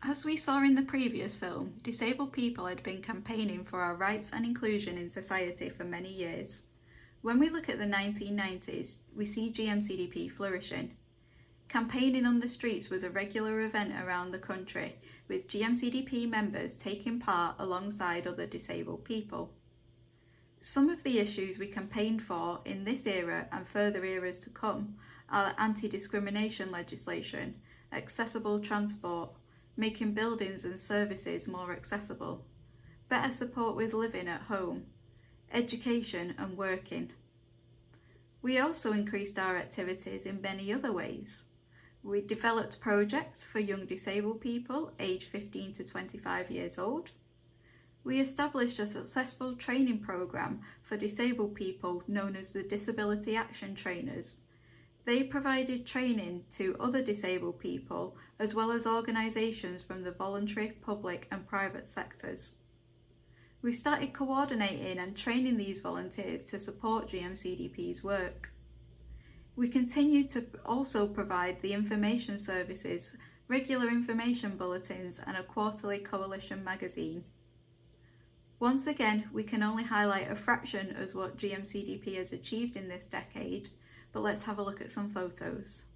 As we saw in the previous film, disabled people had been campaigning for our rights and inclusion in society for many years. When we look at the 1990s, we see GMCDP flourishing. Campaigning on the streets was a regular event around the country, with GMCDP members taking part alongside other disabled people. Some of the issues we campaigned for in this era and further eras to come are anti-discrimination legislation, accessible transport, making buildings and services more accessible, better support with living at home, education and working. We also increased our activities in many other ways. We developed projects for young disabled people aged 15 to 25 years old. We established a successful training programme for disabled people known as the Disability Action Trainers. They provided training to other disabled people as well as organisations from the voluntary, public and private sectors. We started coordinating and training these volunteers to support GMCDP's work. We continue to also provide the information services, regular information bulletins and a quarterly coalition magazine. Once again, we can only highlight a fraction of what GMCDP has achieved in this decade, but let's have a look at some photos.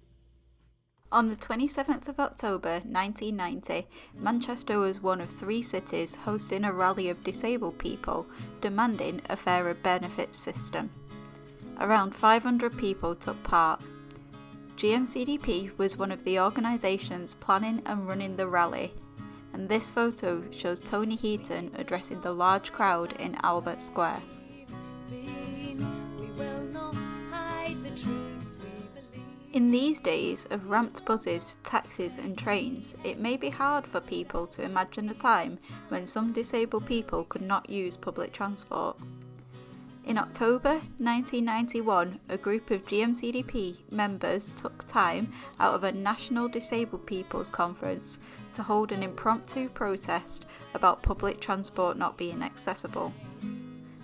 On the 27th of October 1990, Manchester was one of 3 cities hosting a rally of disabled people demanding a fairer benefits system. Around 500 people took part. GMCDP was one of the organisations planning and running the rally, and this photo shows Tony Heaton addressing the large crowd in Albert Square. In these days of ramped buses, taxis and trains, it may be hard for people to imagine a time when some disabled people could not use public transport. In October 1991, a group of GMCDP members took time out of a National Disabled People's Conference to hold an impromptu protest about public transport not being accessible.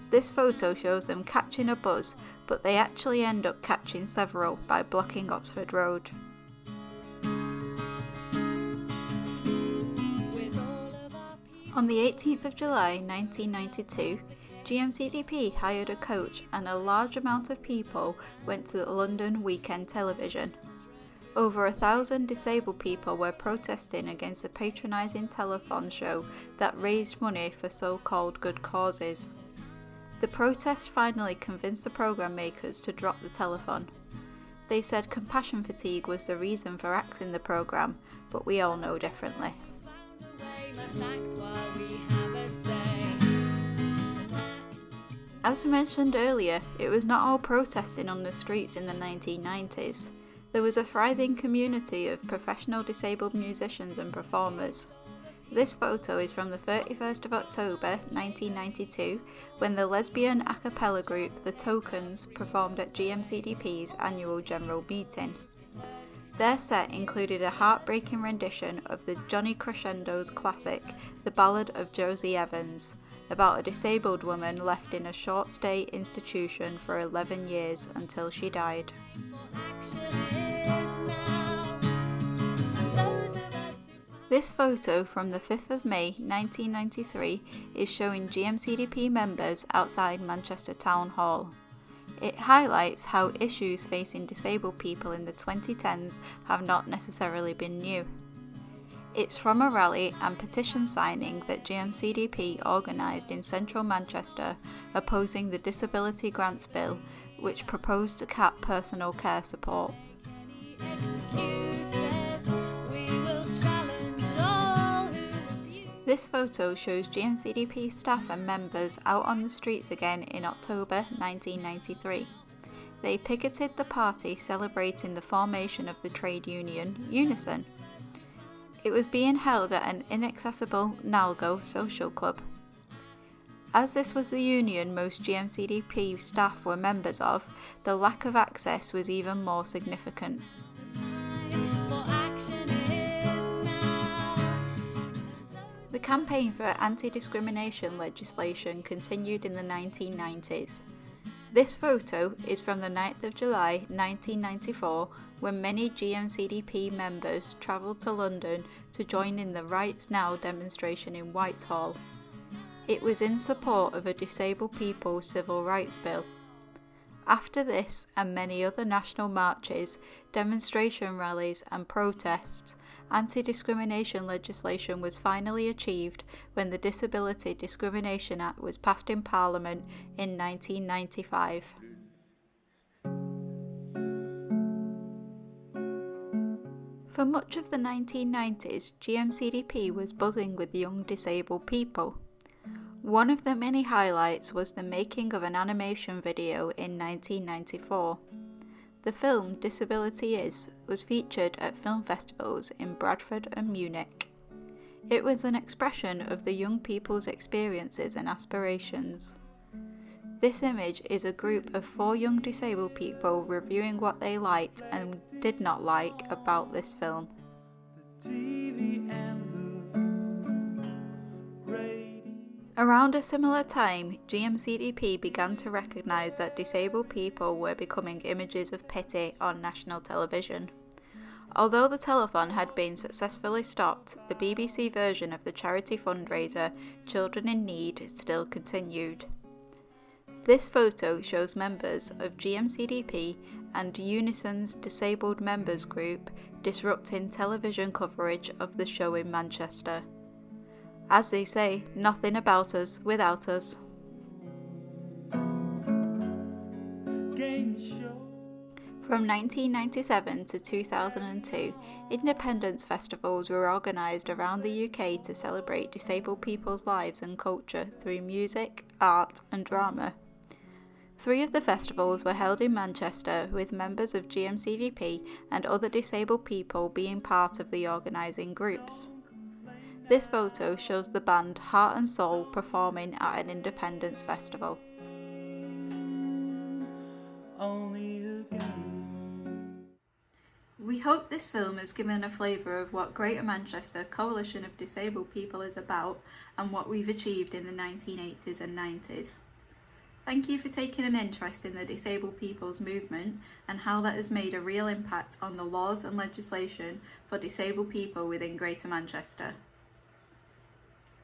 This photo shows them catching a bus, but they actually end up catching several by blocking Oxford Road. On the 18th of July 1992, GMCDP hired a coach and a large amount of people went to the London Weekend Television. Over 1,000 disabled people were protesting against a patronising telethon show that raised money for so-called good causes. The protest finally convinced the programme makers to drop the telethon. They said compassion fatigue was the reason for axing the programme, but we all know differently. As mentioned earlier, it was not all protesting on the streets in the 1990s. There was a thriving community of professional disabled musicians and performers. This photo is from the 31st of October 1992 when the lesbian a cappella group The Tokens performed at GMCDP's annual general meeting. Their set included a heartbreaking rendition of the Johnny Crescendo's classic The Ballad of Josie Evans, about a disabled woman left in a short-stay institution for 11 years until she died. This photo from the 5th of May 1993 is showing GMCDP members outside Manchester Town Hall. It highlights how issues facing disabled people in the 2010s have not necessarily been new. It's from a rally and petition signing that GMCDP organised in central Manchester opposing the Disability Grants Bill, which proposed to cap personal care support. This photo shows GMCDP staff and members out on the streets again in October 1993. They picketed the party celebrating the formation of the trade union Unison. It was being held at an inaccessible Nalgo social club. As this was the union most GMCDP staff were members of, the lack of access was even more significant. The campaign for anti-discrimination legislation continued in the 1990s. This photo is from the 9th of July 1994 when many GMCDP members travelled to London to join in the Rights Now demonstration in Whitehall. It was in support of a disabled people civil rights bill. After this and many other national marches, demonstration rallies and protests, anti-discrimination legislation was finally achieved when the Disability Discrimination Act was passed in Parliament in 1995. For much of the 1990s, GMCDP was buzzing with young disabled people. One of the many highlights was the making of an animation video in 1994. The film Disability Is was featured at film festivals in Bradford and Munich. It was an expression of the young people's experiences and aspirations. This image is a group of 4 young disabled people reviewing what they liked and did not like about this film. Around a similar time, GMCDP began to recognise that disabled people were becoming images of pity on national television. Although the telethon had been successfully stopped, the BBC version of the charity fundraiser Children in Need still continued. This photo shows members of GMCDP and Unison's Disabled Members Group disrupting television coverage of the show in Manchester. As they say, nothing about us without us. From 1997 to 2002, independence festivals were organised around the UK to celebrate disabled people's lives and culture through music, art and drama. 3 of the festivals were held in Manchester, with members of GMCDP and other disabled people being part of the organising groups. This photo shows the band Heart and Soul performing at an independence festival. We hope this film has given a flavour of what Greater Manchester Coalition of Disabled People is about and what we've achieved in the 1980s and 90s. Thank you for taking an interest in the disabled people's movement and how that has made a real impact on the laws and legislation for disabled people within Greater Manchester.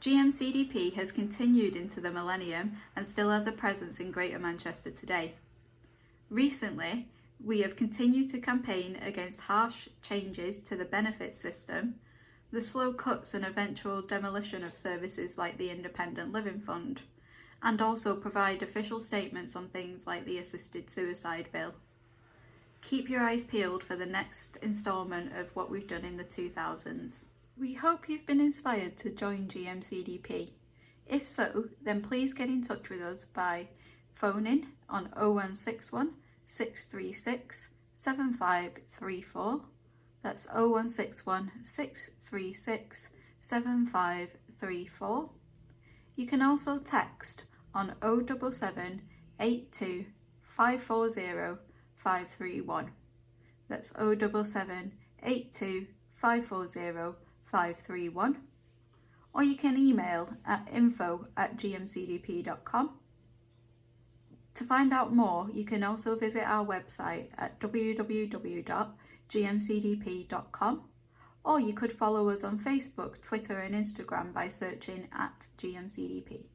GMCDP has continued into the millennium and still has a presence in Greater Manchester today. Recently, we have continued to campaign against harsh changes to the benefit system, the slow cuts and eventual demolition of services like the Independent Living Fund, and also provide official statements on things like the Assisted Suicide Bill. Keep your eyes peeled for the next instalment of what we've done in the 2000s. We hope you've been inspired to join GMCDP. If so, then please get in touch with us by phoning on 0161 636 7534. That's 0161 636 7534. You can also text on 077 82 540 531. That's 077 82 540 531, or you can email at info@gmcdp.com. To find out more, you can also visit our website at www.gmcdp.com, or you could follow us on Facebook, Twitter and Instagram by searching @GMCDP.